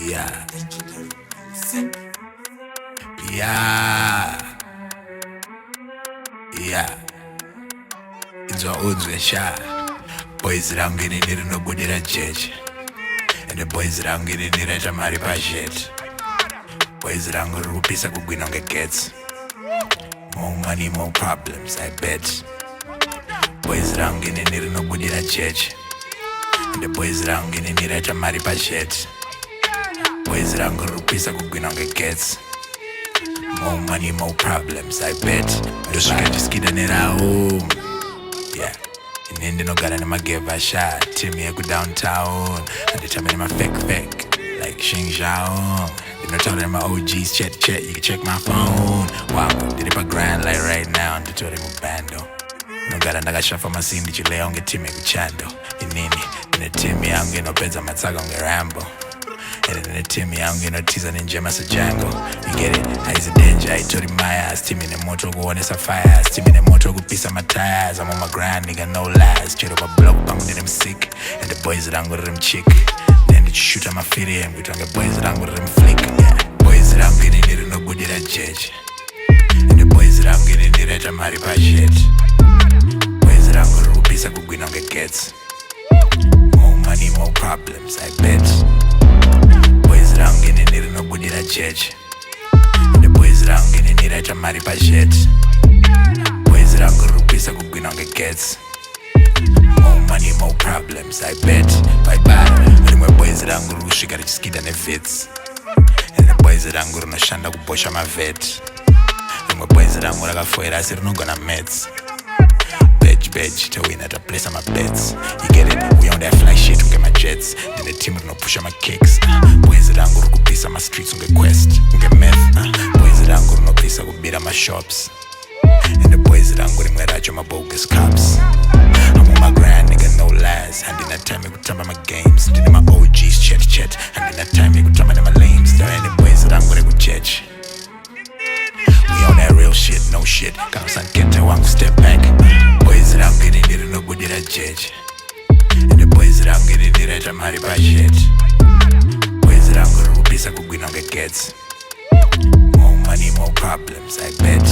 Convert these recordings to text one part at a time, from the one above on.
Yeah. Yeah. Yeah. Inzwa uzwe sha. Boys ranginira nobudira jeje. And the boys ranginira chamari pajet. Boys rangurupisa kugwina ngegets. More money, more problems, I bet. Boys ranginira nobudira jeje. And the boys ranginira chamari pajet. Boys rangurupisa kugwina ngegets. More money, more problems, I bet. Ndosuka ndiskidanira home. Yeah. Inende nogara nemageva a shot. Timmy I go downtown. And they tell me my fake. Like Xing Zhao. They not telling my OGs chat. You can check my phone. Wow, did it grind like right now. They told him bando. Nogara nagashafa masindi chile onge Timmy kuchando. Inini. Ine Timmy ange no peza matsaga onge Rambo. And then the Timmy, I'm gonna tease an injure as a Django. You get it? I's a danger. I told him my ass. Timmy, the motor go on, it's a fire. Timmy, the motor go piece of my tires. I'm on my grind, nigga, no lies. Straight up a block, bang, did him sick. And the boys that I'm gonna them chick. Then they shoot at my feet, and we talk the boys that I'm gonna them flick. Yeah. Boys that I'm getting it, no good at that judge. And the boys that I'm getting it, I'm married by shit. Boys that I'm gonna piece of good, get gets. More money, more problems, I bet. Boys around getting it, nobody that judge. The boys around getting it, I marry by shit. Boys around go rupees, I go win on the gets. More money, more problems, I bet. Bye bye. But my boys around go rush, got just skid and it fits. And the boys around go no shanda go push on my vet. And my boys around go like a I said no gonna meds. Bed to win at a place on my bets. You get it? We on that fly shit, we get my jets. Then the team no push on my kicks. Boys that I'm gonna go piece on my streets, we get quest, we get meth. Boys that I'm gonna no place, I go beat on my shops. And the boys that I'm gonna get my bogus cops. I'm on my grind, nigga, no lies. And in that time, I go tell my games. Then my OGs chat. And in that time, I go tell my lames. There ain't the boys that I'm gonna go church. We on that real shit, no shit. Comes and get to one step back. Boys that I'm getting it, nobody that judge. And the boys that I'm getting it, I'm married by shit. Boys that I'm gonna rupees, I go win on the gets. More money, more problems, I bet.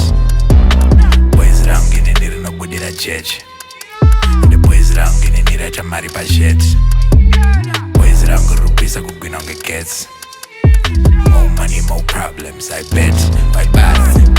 Boys that I'm getting it, nobody that judge. And the boys that I'm getting it, I'm married by shit. Boys that I'm gonna rupees, I go win on the gets. More money, more problems, I bet. Bye bye.